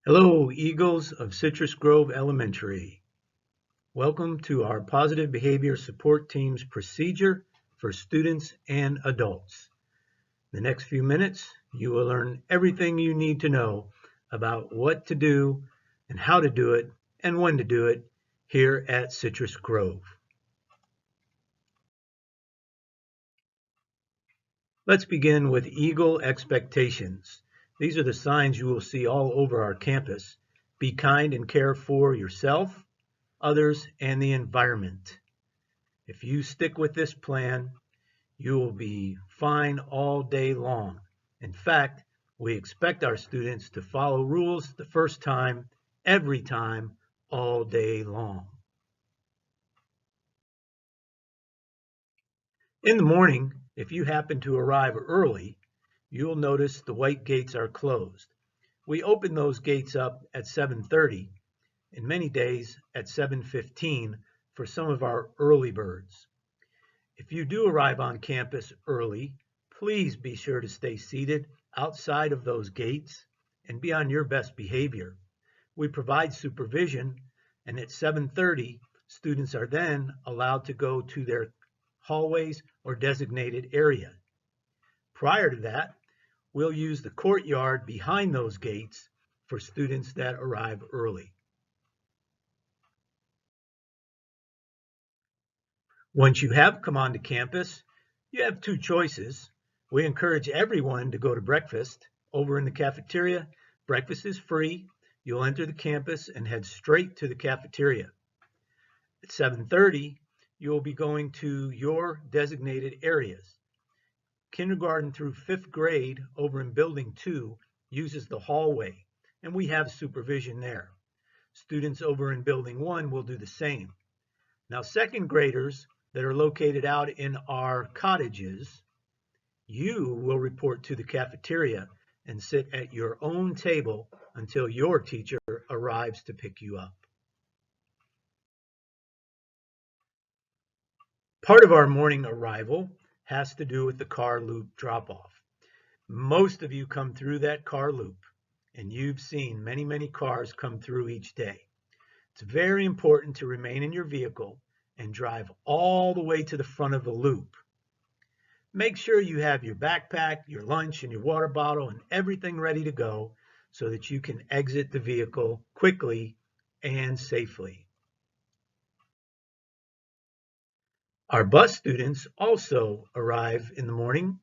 Hello, Eagles of Citrus Grove Elementary. Welcome to our Positive Behavior Support Team's procedure for students and adults. In the next few minutes, you will learn everything you need to know about what to do and how to do it and when to do it here at Citrus Grove. Let's begin with Eagle expectations. These are the signs you will see all over our campus. Be kind and care for yourself, others, and the environment. If you stick with this plan, you will be fine all day long. In fact, we expect our students to follow rules the first time, every time, all day long. In the morning, if you happen to arrive early, you'll notice the white gates are closed. We open those gates up at 7:30, and many days at 7:15 for some of our early birds. If you do arrive on campus early, please be sure to stay seated outside of those gates and be on your best behavior. We provide supervision, and at 7:30, students are then allowed to go to their hallways or designated area. Prior to that, we'll use the courtyard behind those gates for students that arrive early. Once you have come onto campus, you have two choices. We encourage everyone to go to breakfast over in the cafeteria. Breakfast is free. You'll enter the campus and head straight to the cafeteria. At 7:30, you'll be going to your designated areas. Kindergarten through fifth grade over in Building 2 uses the hallway, and we have supervision there. Students over in Building 1 will do the same. Now, second graders that are located out in our cottages, you will report to the cafeteria and sit at your own table until your teacher arrives to pick you up. Part of our morning arrival has to do with the car loop drop-off. Most of you come through that car loop, and you've seen many, many cars come through each day. It's very important to remain in your vehicle and drive all the way to the front of the loop. Make sure you have your backpack, your lunch, and your water bottle and everything ready to go so that you can exit the vehicle quickly and safely. Our bus students also arrive in the morning,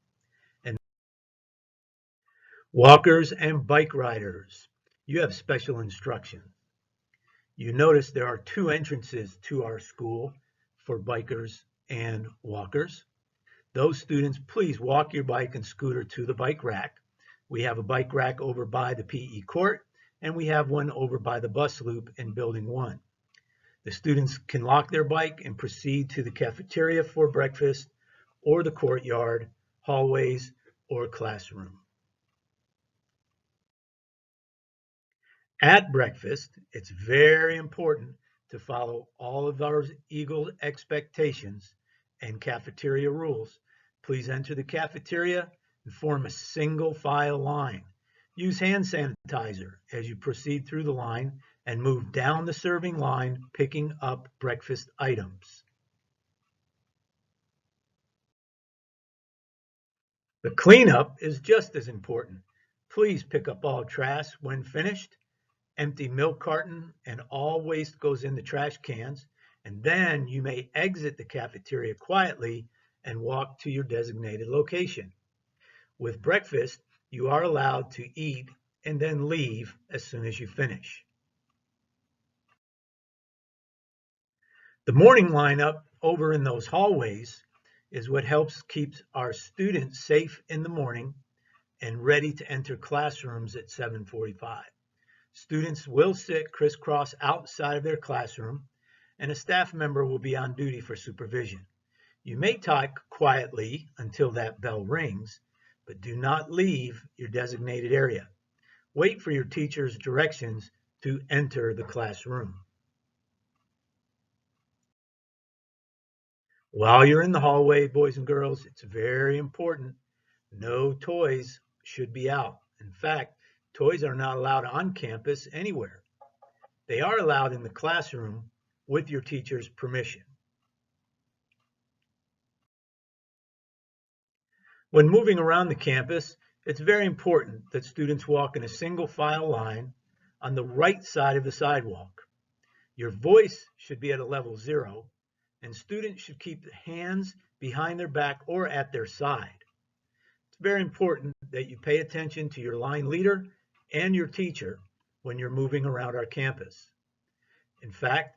and walkers and bike riders, you have special instructions. You notice there are two entrances to our school for bikers and walkers. Those students, please walk your bike and scooter to the bike rack. We have a bike rack over by the PE court, and we have one over by the bus loop in Building 1. The students can lock their bike and proceed to the cafeteria for breakfast, or the courtyard, hallways, or classroom. At breakfast, it's very important to follow all of our Eagle expectations and cafeteria rules. Please enter the cafeteria and form a single file line. Use hand sanitizer as you proceed through the line and move down the serving line, picking up breakfast items. The cleanup is just as important. Please pick up all trash when finished. Empty milk carton and all waste goes in the trash cans, and then you may exit the cafeteria quietly and walk to your designated location. With breakfast, you are allowed to eat and then leave as soon as you finish. The morning lineup over in those hallways is what helps keep our students safe in the morning and ready to enter classrooms at 7:45. Students will sit crisscross outside of their classroom, and a staff member will be on duty for supervision. You may talk quietly until that bell rings, but do not leave your designated area. Wait for your teacher's directions to enter the classroom. While you're in the hallway, boys and girls, it's very important. No toys should be out. In fact, Toys are not allowed on campus anywhere. They are allowed in the classroom with your teacher's permission. When moving around the campus, it's very important that students walk in a single file line on the right side of the sidewalk. Your voice should be at a level 0, and students should keep their hands behind their back or at their side. It's very important that you pay attention to your line leader and your teacher when you're moving around our campus. In fact,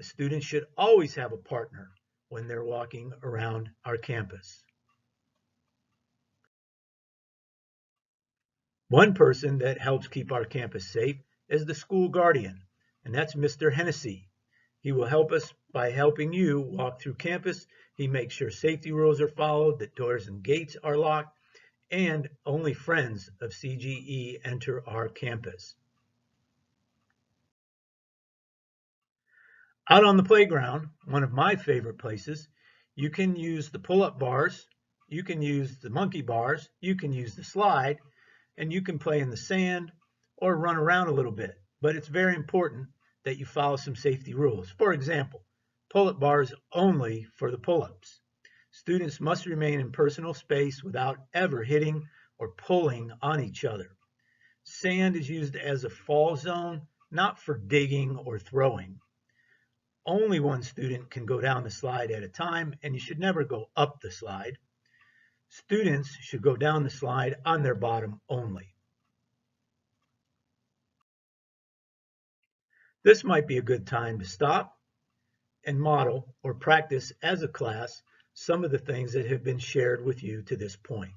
a student should always have a partner when they're walking around our campus. One person that helps keep our campus safe is the school guardian, and that's Mr. Hennessy. He will help us by helping you walk through campus. He makes sure safety rules are followed, that doors and gates are locked, and only friends of CGE enter our campus. Out on the playground, one of my favorite places, you can use the pull-up bars, you can use the monkey bars, you can use the slide, and you can play in the sand or run around a little bit. But it's very important that you follow some safety rules. For example, pull-up bars only for the pull-ups. Students must remain in personal space without ever hitting or pulling on each other. Sand is used as a fall zone, not for digging or throwing. Only one student can go down the slide at a time, and you should never go up the slide. Students should go down the slide on their bottom only. This might be a good time to stop and model or practice as a class some of the things that have been shared with you to this point.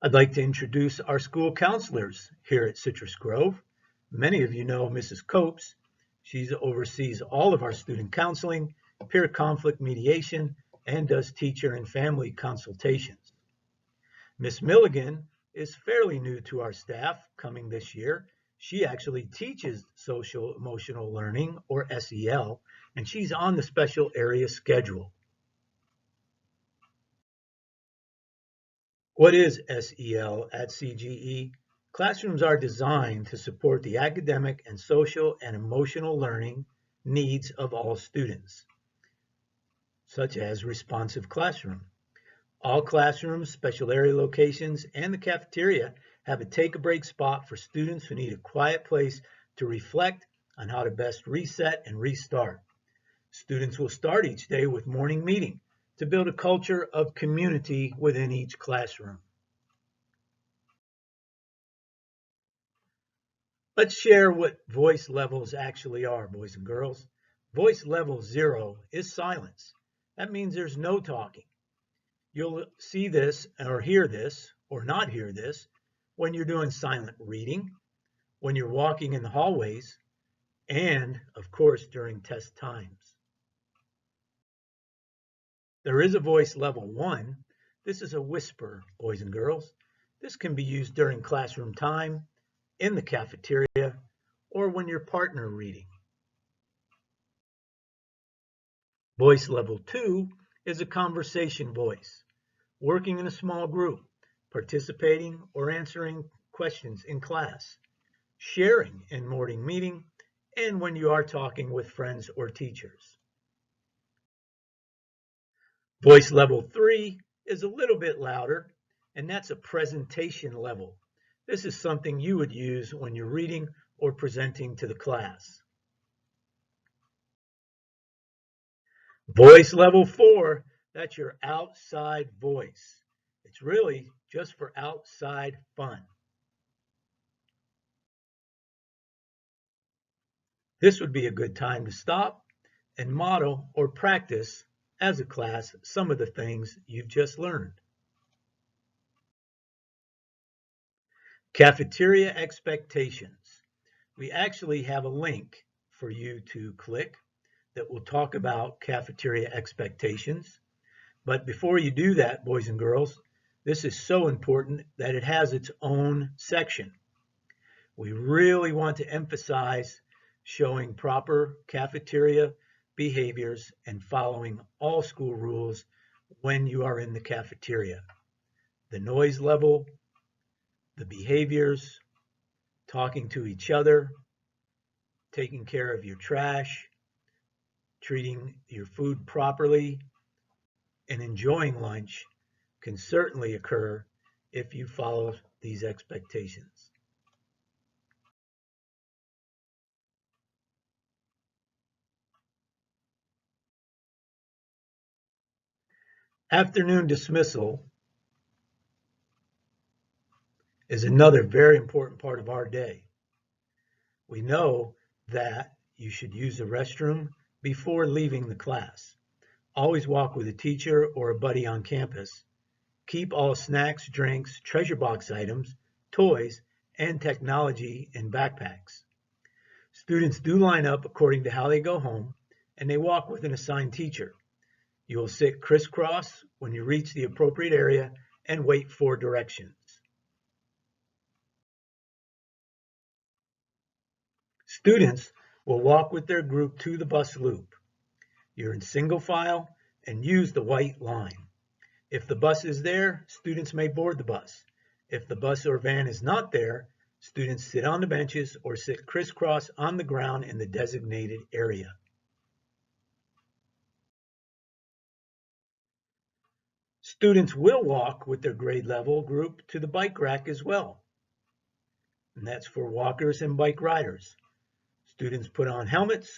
I'd like to introduce our school counselors here at Citrus Grove. Many of you know Mrs. Copes. She oversees all of our student counseling, peer conflict mediation, and does teacher and family consultations. Miss Milligan is fairly new to our staff coming this year. She actually teaches social emotional learning, or SEL, and she's on the special area schedule. What is SEL at CGE? Classrooms are designed to support the academic and social and emotional learning needs of all students, such as responsive classroom. All classrooms, special area locations, and the cafeteria have a take-a-break spot for students who need a quiet place to reflect on how to best reset and restart. Students will start each day with morning meeting to build a culture of community within each classroom. Let's share what voice levels actually are, boys and girls. Voice level 0 is silence. That means there's no talking. You'll see this or hear this or not hear this when you're doing silent reading, when you're walking in the hallways, and of course during test times. There is a voice level 1. This is a whisper, boys and girls. This can be used during classroom time, in the cafeteria, or when you're partner reading. Voice level 2 is a conversation voice, working in a small group, participating or answering questions in class, sharing in morning meeting, and when you are talking with friends or teachers. Voice level 3 is a little bit louder, and that's a presentation level. This is something you would use when you're reading or presenting to the class. Voice level 4, that's your outside voice. It's really just for outside fun. This would be a good time to stop and model or practice as a class some of the things you've just learned. Cafeteria expectations. We actually have a link for you to click that will talk about cafeteria expectations. But before you do that, boys and girls, this is so important that it has its own section. We really want to emphasize showing proper cafeteria behaviors and following all school rules when you are in the cafeteria. the noise level, the behaviors, talking to each other, taking care of your trash, treating your food properly, and enjoying lunch can certainly occur if you follow these expectations. Afternoon dismissal is another very important part of our day. We know that you should use the restroom before leaving the class. Always walk with a teacher or a buddy on campus. Keep all snacks, drinks, treasure box items, toys, and technology in backpacks. Students do line up according to how they go home, and they walk with an assigned teacher. You will sit crisscross when you reach the appropriate area and wait for directions. Students will walk with their group to the bus loop. You're in single file and use the white line. If the bus is there, students may board the bus. If the bus or van is not there, students sit on the benches or sit crisscross on the ground in the designated area. Students will walk with their grade level group to the bike rack as well. And that's for walkers and bike riders. Students put on helmets,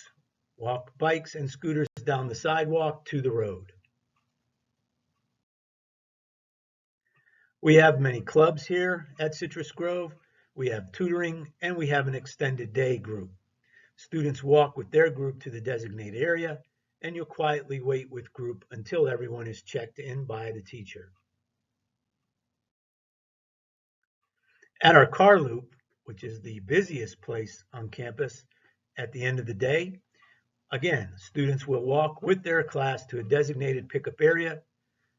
walk bikes and scooters down the sidewalk to the road. We have many clubs here at Citrus Grove. We have tutoring and we have an extended day group. Students walk with their group to the designated area and you'll quietly wait with group until everyone is checked in by the teacher. At our car loop, which is the busiest place on campus at the end of the day, again, students will walk with their class to a designated pickup area.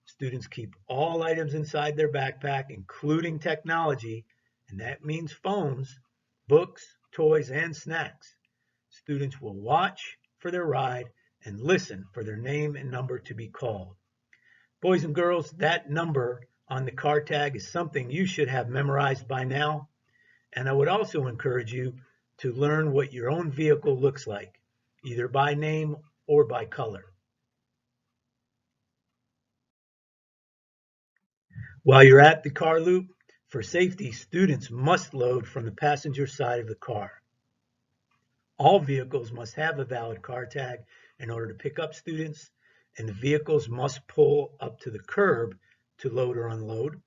Students keep all items inside their backpack, including technology, and that means phones, books, toys, and snacks. Students will watch for their ride and listen for their name and number to be called. Boys and girls, that number on the car tag is something you should have memorized by now. And I would also encourage you to learn what your own vehicle looks like, either by name or by color. While you're at the car loop, for safety, students must load from the passenger side of the car. All vehicles must have a valid car tag in order to pick up students, and the vehicles must pull up to the curb to load or unload.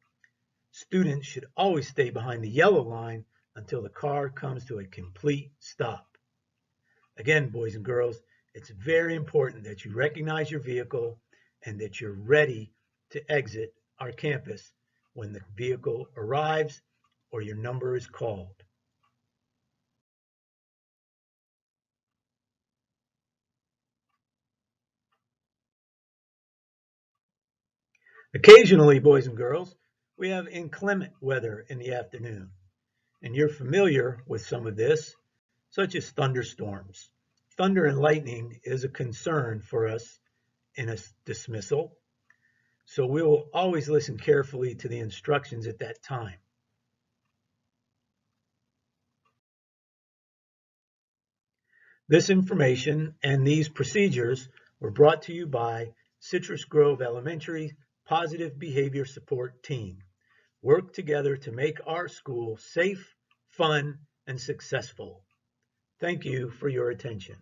Students should always stay behind the yellow line until the car comes to a complete stop. Again, boys and girls, it's very important that you recognize your vehicle and that you're ready to exit our campus when the vehicle arrives or your number is called. Occasionally, boys and girls, we have inclement weather in the afternoon, and you're familiar with some of this, such as thunderstorms. Thunder and lightning is a concern for us in a dismissal, so we will always listen carefully to the instructions at that time. This information and these procedures were brought to you by Citrus Grove Elementary Positive Behavior Support Team. Work together to make our school safe, fun, and successful. Thank you for your attention.